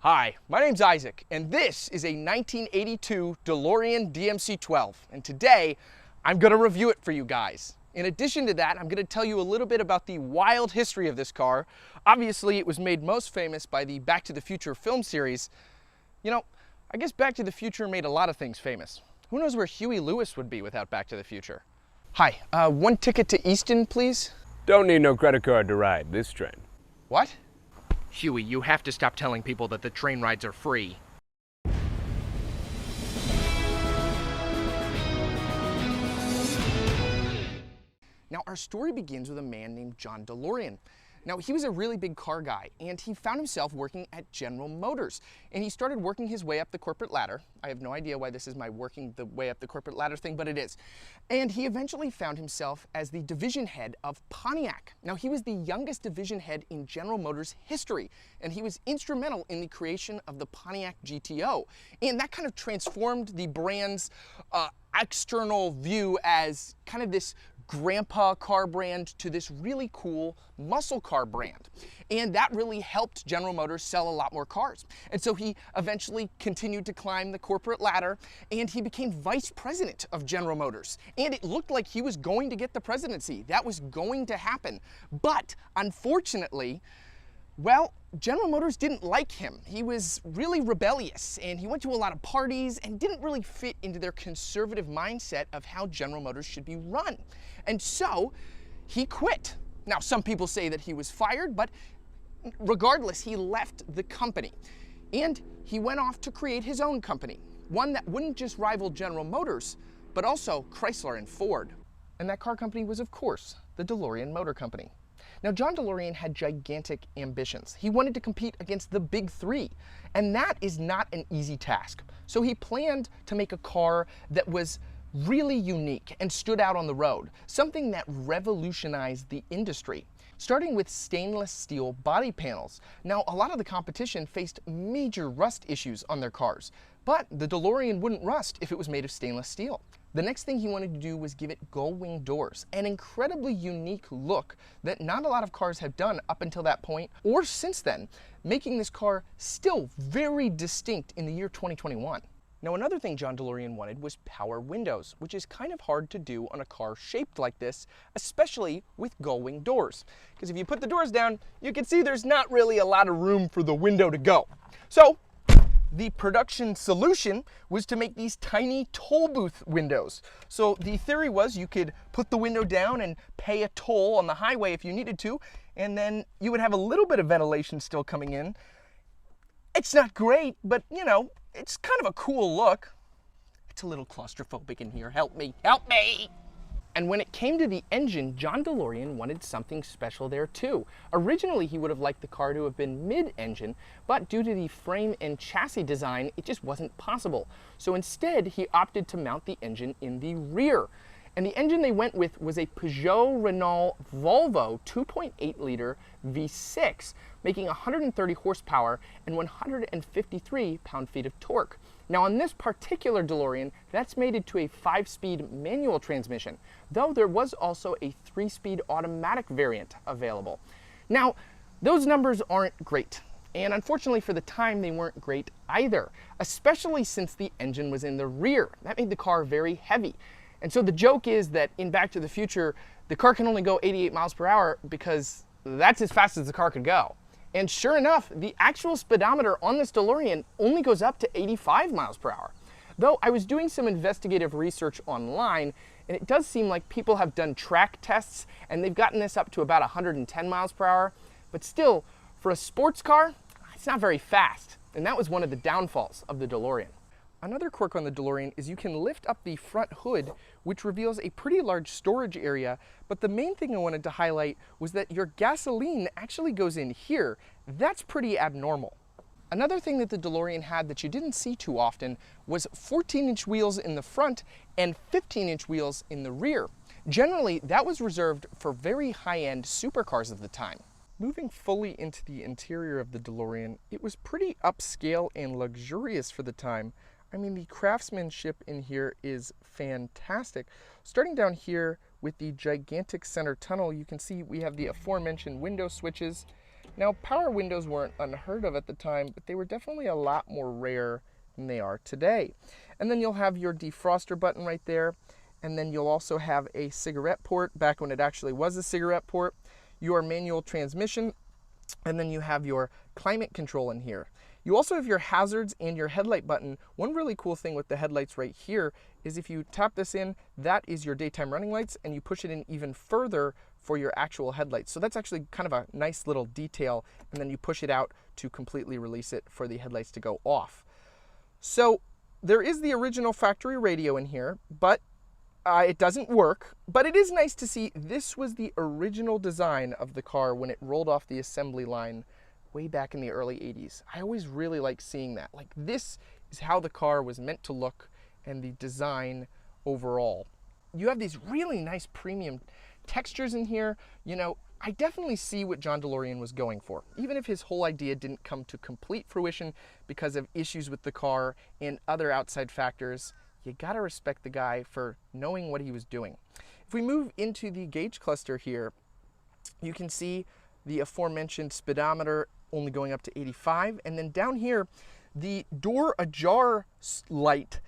Hi, my name's Isaac, and this is a 1982 DeLorean DMC-12, and today I'm going to review it for you guys. In addition to that, I'm going to tell you a little bit about the wild history of this car. Obviously, it was made most famous by the Back to the Future film series. You know, I guess Back to the Future made a lot of things famous. Who knows where Huey Lewis would be without Back to the Future? Hi, one ticket to Easton, please? Don't need no credit card to ride this train. What? Huey, you have to stop telling people that the train rides are free. Now, our story begins with a man named John DeLorean. Now, he was a really big car guy, and he found himself working at General Motors, and he started working his way up the corporate ladder. I have no idea why this is my working the way up the corporate ladder thing, but it is. And he eventually found himself as the division head of Pontiac. Now, he was the youngest division head in General Motors history, and he was instrumental in the creation of the Pontiac GTO. And that kind of transformed the brand's external view as kind of this grandpa car brand to this really cool muscle car brand. And that really helped General Motors sell a lot more cars. And so he eventually continued to climb the corporate ladder, and he became vice president of General Motors. And it looked like he was going to get the presidency. That was going to happen. But unfortunately, well, General Motors didn't like him. He was really rebellious, and he went to a lot of parties and didn't really fit into their conservative mindset of how General Motors should be run. And so he quit. Now, some people say that he was fired, but regardless, he left the company. And he went off to create his own company, one that wouldn't just rival General Motors, but also Chrysler and Ford. And that car company was, of course, the DeLorean Motor Company. Now, John DeLorean had gigantic ambitions. He wanted to compete against the big three, and that is not an easy task. So he planned to make a car that was really unique and stood out on the road, something that revolutionized the industry, starting with stainless steel body panels. Now, a lot of the competition faced major rust issues on their cars, but the DeLorean wouldn't rust if it was made of stainless steel. The next thing he wanted to do was give it gull-wing doors, an incredibly unique look that not a lot of cars have done up until that point or since then, making this car still very distinct in the year 2021. Now, another thing John DeLorean wanted was power windows, which is kind of hard to do on a car shaped like this, especially with gull-wing doors. Because if you put the doors down, you can see there's not really a lot of room for the window to go. So the production solution was to make these tiny toll booth windows. So the theory was you could put the window down and pay a toll on the highway if you needed to, and then you would have a little bit of ventilation still coming in. It's not great, but you know, it's kind of a cool look. It's a little claustrophobic in here. Help me, help me! And when it came to the engine, John DeLorean wanted something special there too. Originally, he would have liked the car to have been mid-engine, but due to the frame and chassis design, it just wasn't possible. So instead, he opted to mount the engine in the rear. And the engine they went with was a Peugeot Renault Volvo 2.8-liter V6, making 130 horsepower and 153 pound-feet of torque. Now, on this particular DeLorean, that's mated to a 5-speed manual transmission, though there was also a 3-speed automatic variant available. Now, those numbers aren't great, and unfortunately for the time, they weren't great either, especially since the engine was in the rear. That made the car very heavy. And so the joke is that in Back to the Future, the car can only go 88 miles per hour because that's as fast as the car could go. And sure enough, the actual speedometer on this DeLorean only goes up to 85 miles per hour. Though I was doing some investigative research online, and it does seem like people have done track tests, and they've gotten this up to about 110 miles per hour. But still, for a sports car, it's not very fast. And that was one of the downfalls of the DeLorean. Another quirk on the DeLorean is you can lift up the front hood, which reveals a pretty large storage area, but the main thing I wanted to highlight was that your gasoline actually goes in here. That's pretty abnormal. Another thing that the DeLorean had that you didn't see too often was 14-inch wheels in the front and 15-inch wheels in the rear. Generally, that was reserved for very high-end supercars of the time. Moving fully into the interior of the DeLorean, it was pretty upscale and luxurious for the time. I mean, the craftsmanship in here is fantastic. Starting down here with the gigantic center tunnel, you can see we have the aforementioned window switches, Now, power windows weren't unheard of at the time, but they were definitely a lot more rare than they are today. And then you'll have your defroster button right there, and then you'll also have a cigarette port, back when it actually was a cigarette port, your manual transmission, and then you have your climate control in here. You also have your hazards and your headlight button. One really cool thing with the headlights right here is if you tap this in, that is your daytime running lights, and you push it in even further for your actual headlights. So that's actually kind of a nice little detail, and then you push it out to completely release it for the headlights to go off. So there is the original factory radio in here, but it doesn't work. But it is nice to see this was the original design of the car when it rolled off the assembly line way back in the early 80s. I always really like seeing that. Like, this is how the car was meant to look and the design overall. You have these really nice premium textures in here. You know, I definitely see what John DeLorean was going for. Even if his whole idea didn't come to complete fruition because of issues with the car and other outside factors, you gotta respect the guy for knowing what he was doing. If we move into the gauge cluster here, you can see the aforementioned speedometer only going up to 85, and then down here, the door ajar light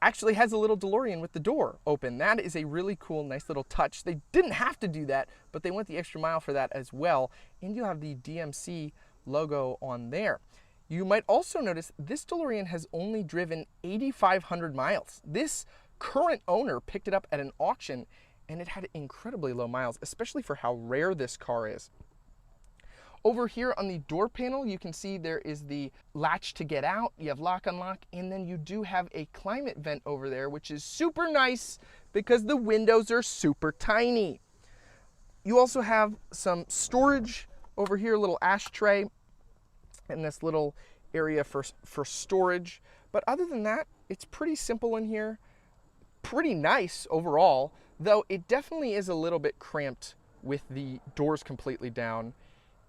actually has a little DeLorean with the door open. That is a really cool, nice little touch. They didn't have to do that, but they went the extra mile for that as well. And you have the DMC logo on there. You might also notice this DeLorean has only driven 8,500 miles. This current owner picked it up at an auction, and it had incredibly low miles, especially for how rare this car is. Over here on the door panel, you can see there is the latch to get out. You have lock unlock, and then you do have a climate vent over there, which is super nice because the windows are super tiny. You also have some storage over here, a little ashtray, and this little area for storage. But other than that, it's pretty simple in here. Pretty nice overall, though it definitely is a little bit cramped with the doors completely down.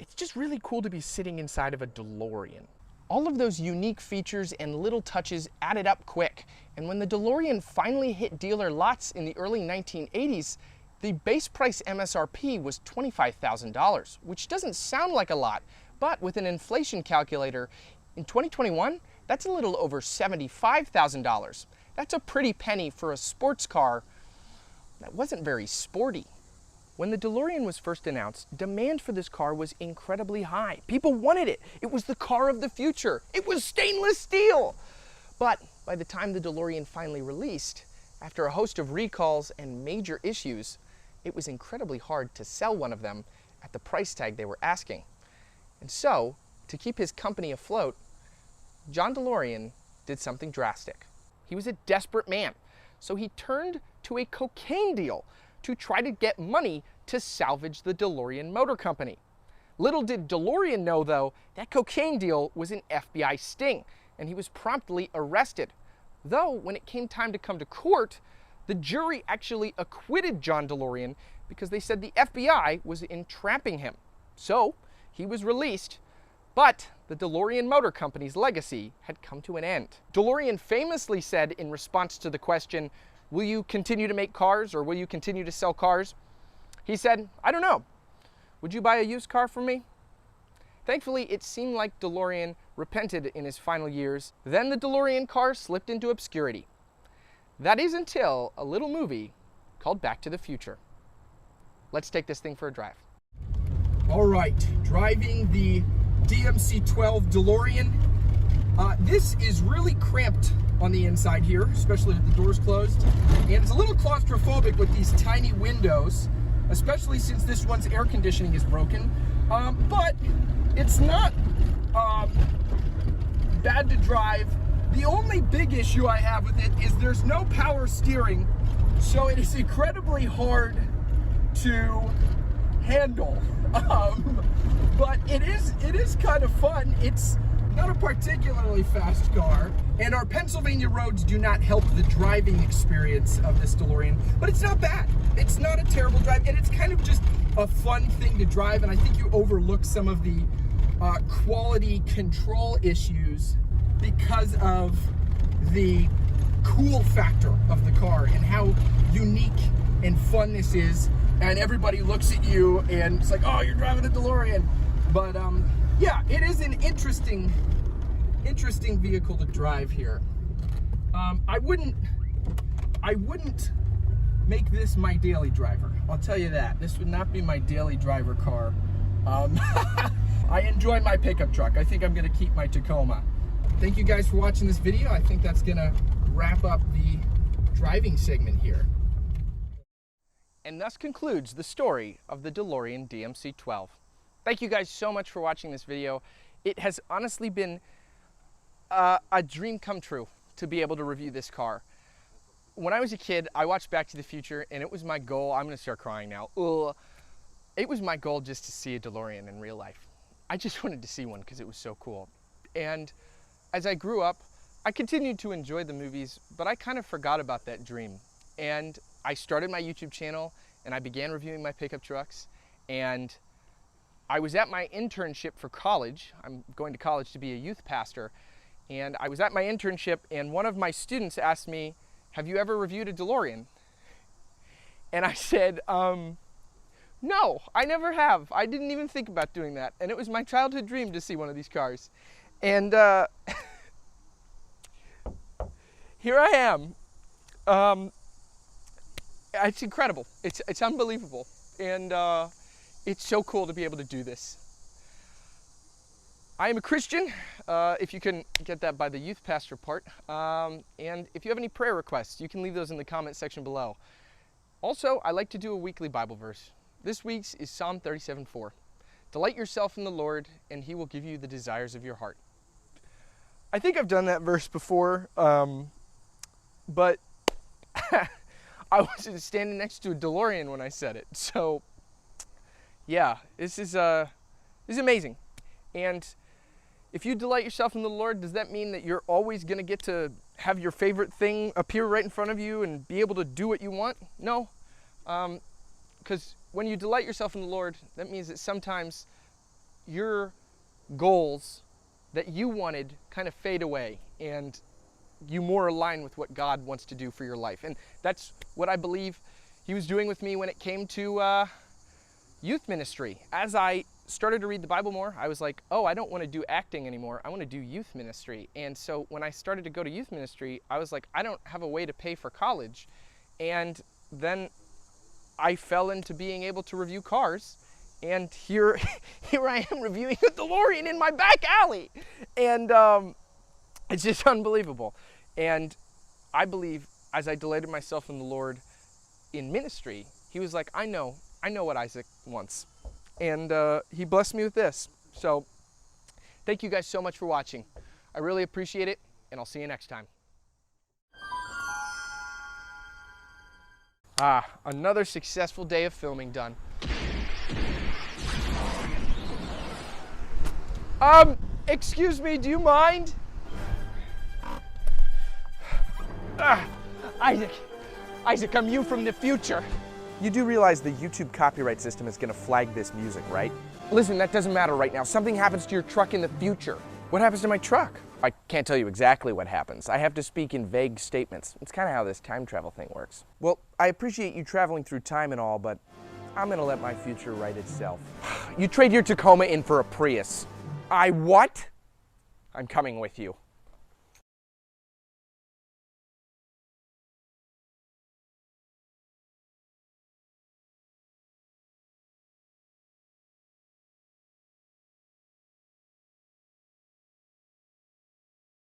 It's just really cool to be sitting inside of a DeLorean. All of those unique features and little touches added up quick. And when the DeLorean finally hit dealer lots in the early 1980s, the base price MSRP was $25,000, which doesn't sound like a lot, but with an inflation calculator, in 2021, that's a little over $75,000. That's a pretty penny for a sports car that wasn't very sporty. When the DeLorean was first announced, demand for this car was incredibly high. People wanted it. It was the car of the future. It was stainless steel. But by the time the DeLorean finally released, after a host of recalls and major issues, it was incredibly hard to sell one of them at the price tag they were asking. And so, to keep his company afloat, John DeLorean did something drastic. He was a desperate man, so he turned to a cocaine deal to try to get money to salvage the DeLorean Motor Company. Little did DeLorean know, though, that cocaine deal was an FBI sting, and he was promptly arrested. Though, when it came time to come to court, the jury actually acquitted John DeLorean because they said the FBI was entrapping him. So, he was released, but the DeLorean Motor Company's legacy had come to an end. DeLorean famously said in response to the question, "Will you continue to make cars, or will you continue to sell cars?" He said, "I don't know. Would you buy a used car from me?" Thankfully, it seemed like DeLorean repented in his final years. Then the DeLorean car slipped into obscurity. That is until a little movie called Back to the Future. Let's take this thing for a drive. All right, driving the DMC-12 DeLorean. This is really cramped on the inside here, especially with the doors closed. And it's a little claustrophobic with these tiny windows, especially since this one's air conditioning is broken. But it's not bad to drive. The only big issue I have with it is there's no power steering, so it is incredibly hard to handle. But it is kind of fun. It's not a particularly fast car, and our Pennsylvania roads do not help the driving experience of this DeLorean, but it's not bad. It's not a terrible drive, and it's kind of just a fun thing to drive, and I think you overlook some of the quality control issues because of the cool factor of the car and how unique and fun this is, and everybody looks at you and it's like, oh, you're driving a DeLorean. But yeah, it is an interesting vehicle to drive here. I wouldn't make this my daily driver. I'll tell you that. This would not be my daily driver car. I enjoy my pickup truck. I think I'm gonna keep my Tacoma. Thank you guys for watching this video. I think that's gonna wrap up the driving segment here. And thus concludes the story of the DeLorean DMC-12. Thank you guys so much for watching this video. It has honestly been a dream come true to be able to review this car. When I was a kid, I watched Back to the Future, and it was my goal. I'm gonna start crying now. Ugh. It was my goal just to see a DeLorean in real life. I just wanted to see one because it was so cool. And as I grew up, I continued to enjoy the movies, but I kind of forgot about that dream. And I started my YouTube channel, and I began reviewing my pickup trucks, and I was at my internship for college. I'm going to college to be a youth pastor, and I was at my internship, and one of my students asked me, "Have you ever reviewed a DeLorean?" And I said, no, I never have. I didn't even think about doing that. And it was my childhood dream to see one of these cars. And here I am. It's incredible. It's unbelievable. And it's so cool to be able to do this. I am a Christian, if you couldn't get that by the youth pastor part. And if you have any prayer requests, you can leave those in the comment section below. Also, I like to do a weekly Bible verse. This week's is Psalm 37:4. Delight yourself in the Lord, and he will give you the desires of your heart. I think I've done that verse before, but I was standing next to a DeLorean when I said it. So, yeah, this is amazing. And if you delight yourself in the Lord, does that mean that you're always going to get to have your favorite thing appear right in front of you and be able to do what you want? No, because when you delight yourself in the Lord, that means that sometimes your goals that you wanted kind of fade away and you more align with what God wants to do for your life. And that's what I believe he was doing with me when it came to youth ministry. As I started to read the Bible more, I was like, oh, I don't want to do acting anymore. I want to do youth ministry. And so when I started to go to youth ministry, I was like, I don't have a way to pay for college. And then I fell into being able to review cars. And here I am reviewing a DeLorean in my back alley. And it's just unbelievable. And I believe as I delighted myself in the Lord in ministry, he was like, I know what Isaac wants. And he blessed me with this. So thank you guys so much for watching. I really appreciate it, and I'll see you next time. Another successful day of filming done. Excuse me, do you mind? Isaac, I'm you from the future. You do realize the YouTube copyright system is going to flag this music, right? Listen, that doesn't matter right now. Something happens to your truck in the future. What happens to my truck? I can't tell you exactly what happens. I have to speak in vague statements. It's kind of how this time travel thing works. Well, I appreciate you traveling through time and all, but I'm going to let my future write itself. You trade your Tacoma in for a Prius. I what? I'm coming with you.